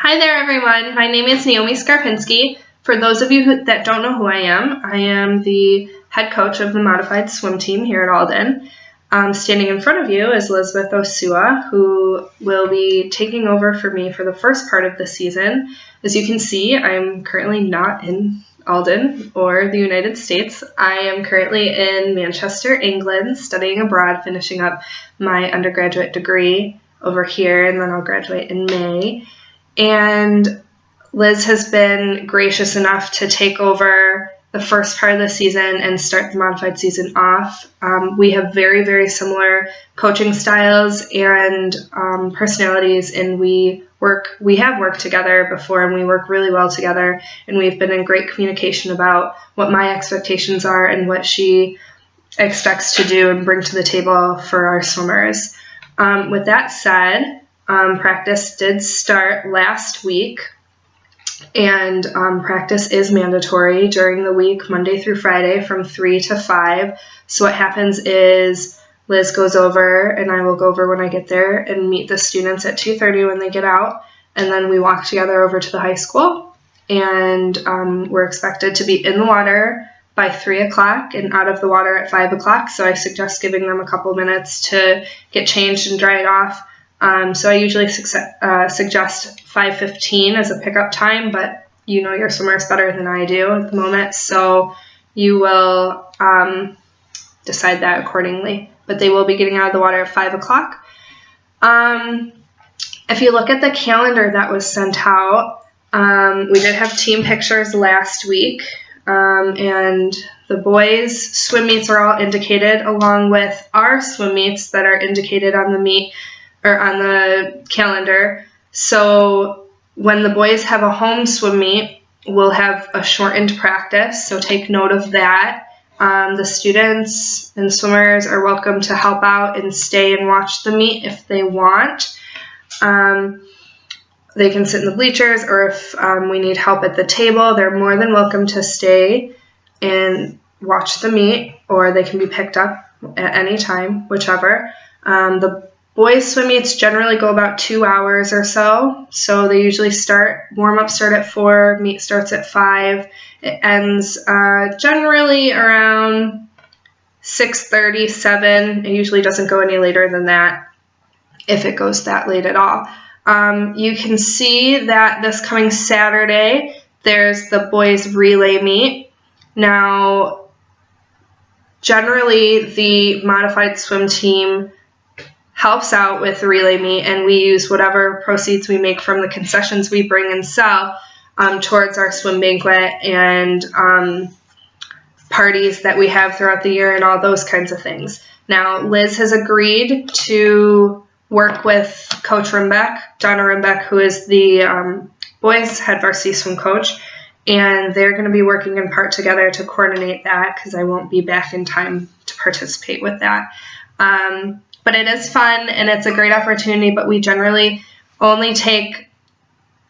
Hi there, everyone. My name is Naomi Skarpinski. For those of you that don't know who I am the head coach of the modified swim team here at Alden. Standing in front of you is Elizabeth Osua, who will be taking over for me for the first part of the season. As you can see, I'm currently not in Alden or the United States. I am currently in Manchester, England, studying abroad, finishing up my undergraduate degree over here, and then I'll graduate in May. And Liz has been gracious enough to take over the first part of the season and start the modified season off. We have very, very similar coaching styles and personalities, and we have worked together before, and we work really well together, and we've been in great communication about what my expectations are and what she expects to do and bring to the table for our swimmers. With that said, practice did start last week, and practice is mandatory during the week, Monday through Friday from 3 to 5. So what happens is Liz goes over, and I will go over when I get there and meet the students at 2:30 when they get out, and then we walk together over to the high school, and we're expected to be in the water by 3 o'clock and out of the water at 5 o'clock. So I suggest giving them a couple minutes to get changed and dry it off. So I usually suggest 5:15 as a pickup time, but you know your swimmers better than I do at the moment, so you will decide that accordingly. But they will be getting out of the water at 5 o'clock. If you look at the calendar that was sent out, we did have team pictures last week, and the boys' swim meets are all indicated along with our swim meets that are indicated on the calendar. So when the boys have a home swim meet, we'll have a shortened practice, so take note of that. The students and swimmers are welcome to help out and stay and watch the meet if they want. They can sit in the bleachers, or if we need help at the table, they're more than welcome to stay and watch the meet, or they can be picked up at any time, whichever. The boys' swim meets generally go about 2 hours or so. So they usually warm-ups start at 4, meet starts at 5. It ends generally around 6:30, 7. It usually doesn't go any later than that, if it goes that late at all. You can see that this coming Saturday, there's the boys' relay meet. Now, generally, the modified swim team helps out with the relay meet, and we use whatever proceeds we make from the concessions we bring and sell towards our swim banquet and parties that we have throughout the year and all those kinds of things. Now, Liz has agreed to work with Coach Rimbeck, Donna Rimbeck, who is the boys' head varsity swim coach, and they're going to be working in part together to coordinate that, because I won't be back in time to participate with that. But it is fun, and it's a great opportunity, but we generally only take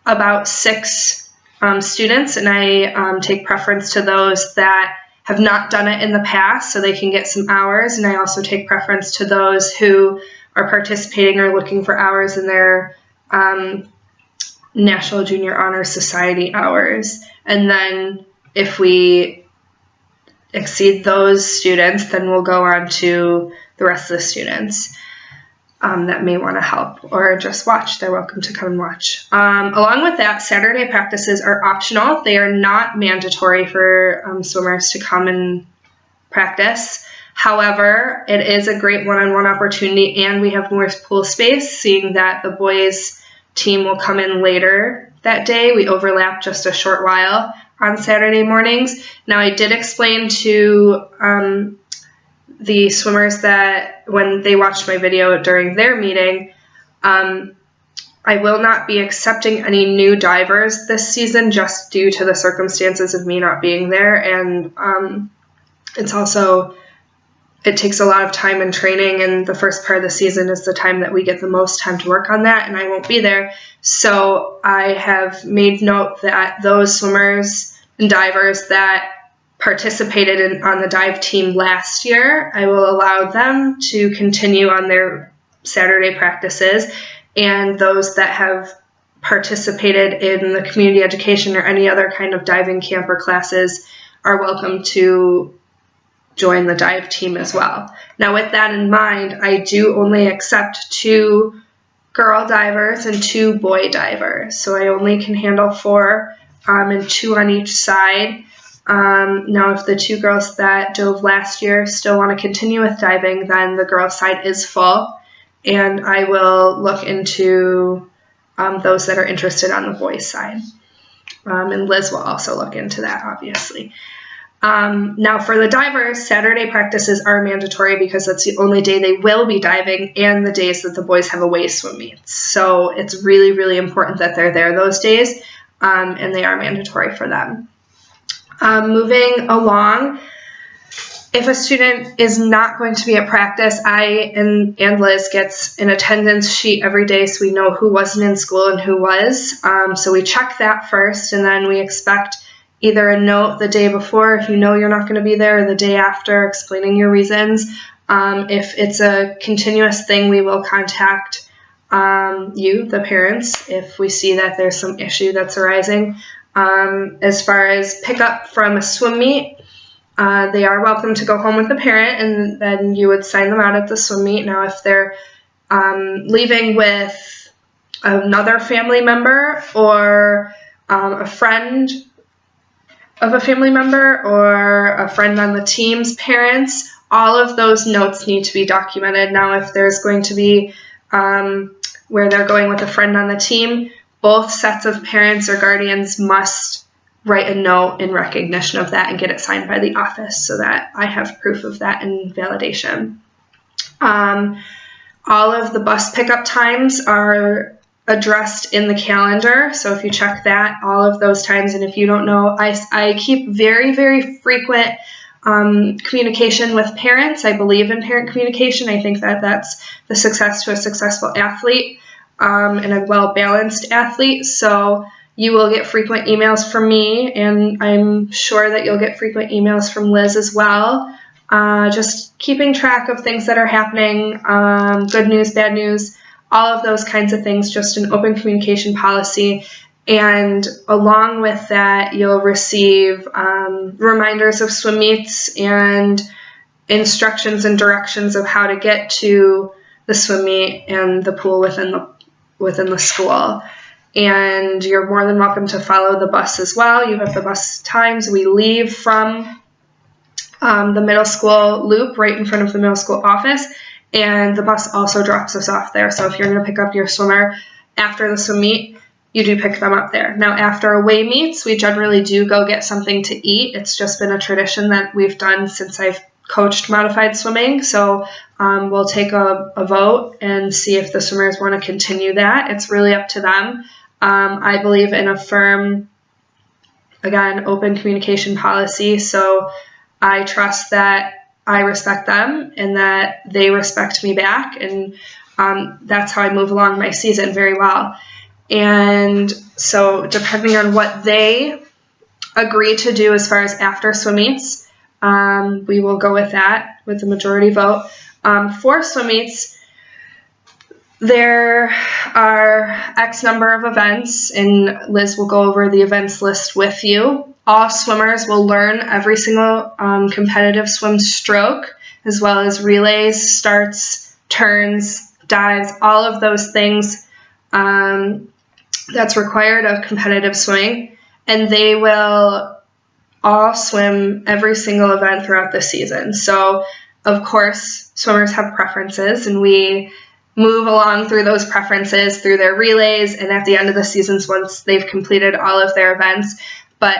about 6 students, and I take preference to those that have not done it in the past so they can get some hours, and I also take preference to those who are participating or looking for hours in their National Junior Honor Society hours. And then if we exceed those students, then we'll go on to the rest of the students that may want to help or just watch. They're welcome to come and watch. Along with that, Saturday practices are optional. They are not mandatory for swimmers to come and practice. However, it is a great one-on-one opportunity, and we have more pool space, seeing that the boys' team will come in later that day. We overlap just a short while on Saturday mornings. Now, I did explain to the swimmers that when they watched my video during their meeting, I will not be accepting any new divers this season just due to the circumstances of me not being there, and it takes a lot of time and training, and the first part of the season is the time that we get the most time to work on that, and I won't be there. So I have made note that those swimmers and divers that participated on the dive team last year, I will allow them to continue on their Saturday practices, and those that have participated in the community education or any other kind of diving camp or classes are welcome to join the dive team as well. Now, with that in mind, I do only accept 2 girl divers and 2 boy divers. So I only can handle 4 and 2 on each side. Now, if the 2 girls that dove last year still want to continue with diving, then the girls' side is full, and I will look into those that are interested on the boys' side. And Liz will also look into that, obviously. Now, for the divers, Saturday practices are mandatory because that's the only day they will be diving and the days that the boys have away swim meets. So it's really, really important that they're there those days, and they are mandatory for them. Moving along, if a student is not going to be at practice, I and Liz gets an attendance sheet every day so we know who wasn't in school and who was. So we check that first, and then we expect either a note the day before if you know you're not going to be there, or the day after explaining your reasons. If it's a continuous thing, we will contact you, the parents, if we see that there's some issue that's arising. As far as pickup from a swim meet, they are welcome to go home with the parent, and then you would sign them out at the swim meet. Now, if they're leaving with another family member or a friend of a family member or a friend on the team's parents, all of those notes need to be documented. Now, if there's going to be where they're going with a friend on the team, both sets of parents or guardians must write a note in recognition of that and get it signed by the office so that I have proof of that and validation. All of the bus pickup times are addressed in the calendar, so if you check that, all of those times, and if you don't know, I keep very, very frequent communication with parents. I believe in parent communication. I think that that's the success to a successful athlete and a well-balanced athlete. So you will get frequent emails from me, and I'm sure that you'll get frequent emails from Liz as well. Just keeping track of things that are happening, good news, bad news, all of those kinds of things, just an open communication policy. And along with that, you'll receive reminders of swim meets and instructions and directions of how to get to the swim meet and the pool within the school. And you're more than welcome to follow the bus as well. You have the bus times. We leave from the middle school loop right in front of the middle school office, and the bus also drops us off there. So if you're going to pick up your swimmer after the swim meet, you do pick them up there. Now, after away meets, we generally do go get something to eat. It's just been a tradition that we've done since I've coached modified swimming. So we'll take a vote and see if the swimmers want to continue that. It's really up to them. I believe in a firm, again, open communication policy. So I trust that I respect them and that they respect me back. And that's how I move along my season very well. And so depending on what they agree to do as far as after swim meets, we will go with that with the majority vote. For swim meets, there are X number of events, and Liz will go over the events list with you. All swimmers will learn every single competitive swim stroke, as well as relays, starts, turns, dives, all of those things that's required of competitive swimming. And they will all swim every single event throughout the season. So, of course, swimmers have preferences, and we move along through those preferences through their relays and at the end of the seasons once they've completed all of their events. But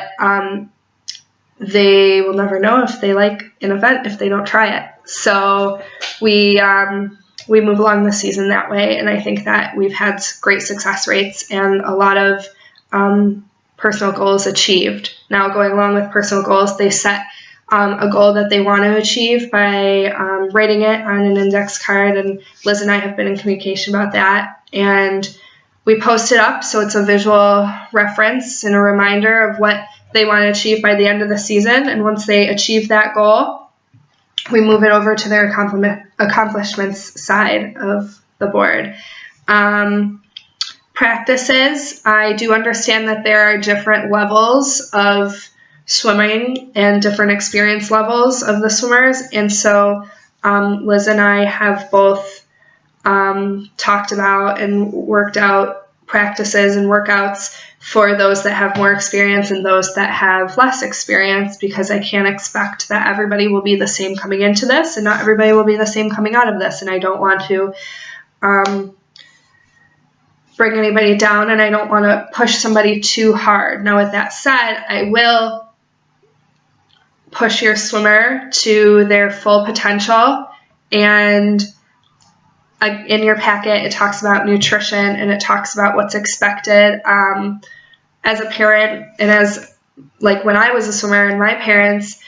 they will never know if they like an event if they don't try it. So we move along the season that way, and I think that we've had great success rates and a lot of personal goals achieved. Now, going along with personal goals, they set a goal that they want to achieve by writing it on an index card, and Liz and I have been in communication about that, and we post it up so it's a visual reference and a reminder of what they want to achieve by the end of the season. And once they achieve that goal, we move it over to their accomplishments side of the board. practices. I do understand that there are different levels of swimming and different experience levels of the swimmers, and so Liz and I have both talked about and worked out practices and workouts for those that have more experience and those that have less experience, because I can't expect that everybody will be the same coming into this, and not everybody will be the same coming out of this, and I don't want to bring anybody down, and I don't want to push somebody too hard. Now, with that said, I will push your swimmer to their full potential, and in your packet it talks about nutrition and it talks about what's expected. As a parent, and as like when I was a swimmer and my parents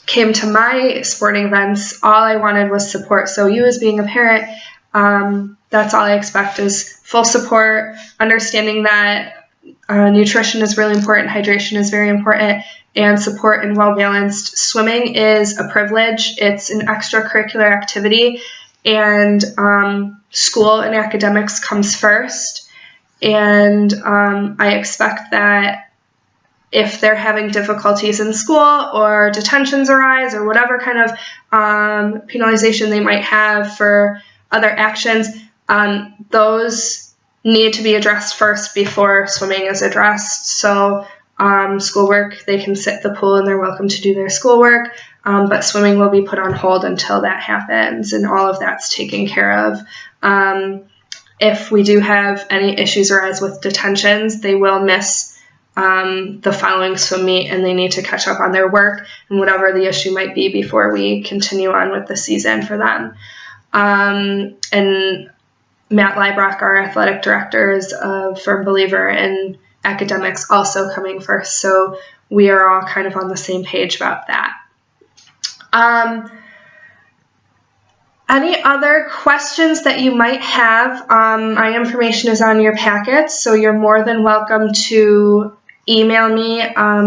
came to my sporting events, all I wanted was support. So you as being a parent, that's all I expect is full support, understanding that nutrition is really important, hydration is very important, and support and well-balanced. Swimming is a privilege. It's an extracurricular activity, and school and academics comes first. And I expect that if they're having difficulties in school or detentions arise or whatever kind of penalization they might have for other actions, those need to be addressed first before swimming is addressed. So schoolwork, they can sit at the pool and they're welcome to do their schoolwork, but swimming will be put on hold until that happens, and all of that's taken care of. If we do have any issues arise with detentions, they will miss the following swim meet, and they need to catch up on their work and whatever the issue might be before we continue on with the season for them. And Matt Leibrock, our athletic director, is a firm believer in academics also coming first, so we are all kind of on the same page about that. Any other questions that you might have? My information is on your packets, so you're more than welcome to email me.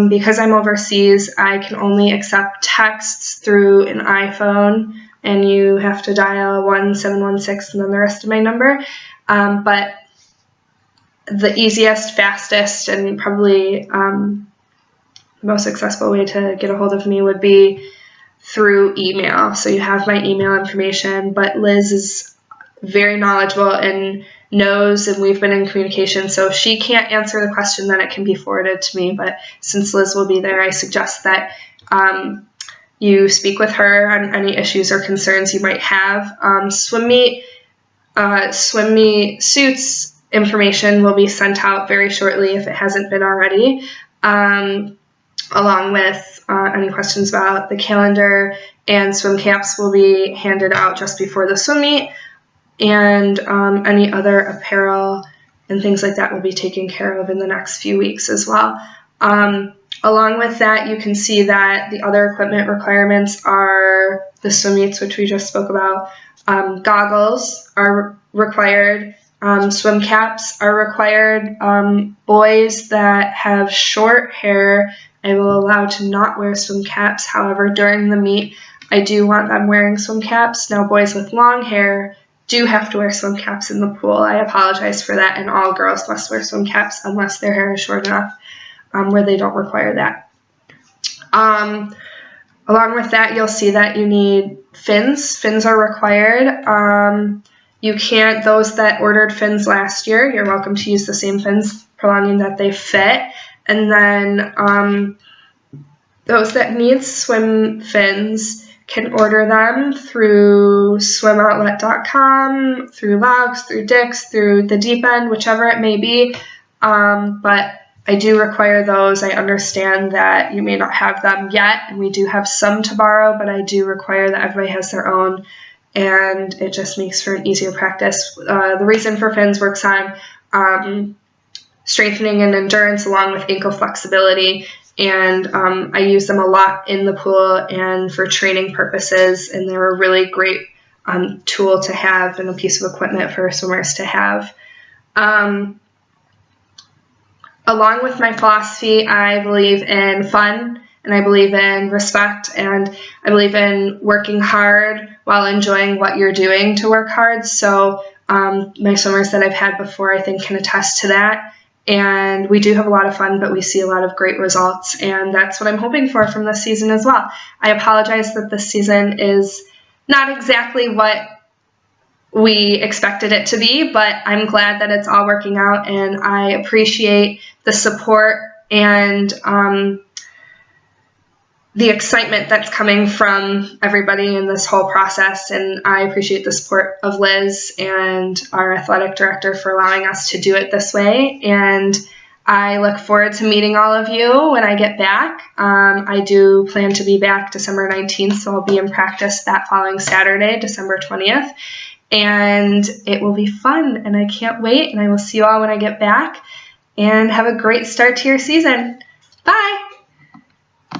Because I'm overseas, I can only accept texts through an iPhone, and you have to dial 1716 and then the rest of my number. But the easiest, fastest, and probably most accessible way to get a hold of me would be through email. So you have my email information, but Liz is very knowledgeable and knows, and we've been in communication, so if she can't answer the question, then it can be forwarded to me. But since Liz will be there, I suggest that you speak with her on any issues or concerns you might have. Swim meet suits information will be sent out very shortly if it hasn't been already, along with any questions about the calendar, and swim caps will be handed out just before the swim meet, and any other apparel and things like that will be taken care of in the next few weeks as well. Along with that, you can see that the other equipment requirements are the swim meets, which we just spoke about. Goggles are required. Swim caps are required. Boys that have short hair, I will allow to not wear swim caps. However, during the meet, I do want them wearing swim caps. Now, boys with long hair do have to wear swim caps in the pool. I apologize for that, and all girls must wear swim caps unless their hair is short enough where they don't require that. Along with that, you'll see that you need fins. Fins are required. You can't, those that ordered fins last year, you're welcome to use the same fins, prolonging that they fit. And then those that need swim fins can order them through swimoutlet.com, through Logs, through Dick's, through the Deep End, whichever it may be. But I do require those. I understand that you may not have them yet, and we do have some to borrow, but I do require that everybody has their own, and it just makes for an easier practice. The reason for fins works on strengthening and endurance along with ankle flexibility, and I use them a lot in the pool and for training purposes, and they're a really great tool to have and a piece of equipment for swimmers to have. Along with my philosophy, I believe in fun, and I believe in respect, and I believe in working hard while enjoying what you're doing to work hard. So My swimmers that I've had before, I think, can attest to that. And we do have a lot of fun, but we see a lot of great results, and that's what I'm hoping for from this season as well. I apologize that this season is not exactly what we expected it to be, but I'm glad that it's all working out, and I appreciate the support and the excitement that's coming from everybody in this whole process, and I appreciate the support of Liz and our athletic director for allowing us to do it this way, and I look forward to meeting all of you when I get back. I do plan to be back December 19th, so I'll be in practice that following Saturday, December 20th, and it will be fun, and I can't wait, and I will see you all when I get back, and have a great start to your season. Bye!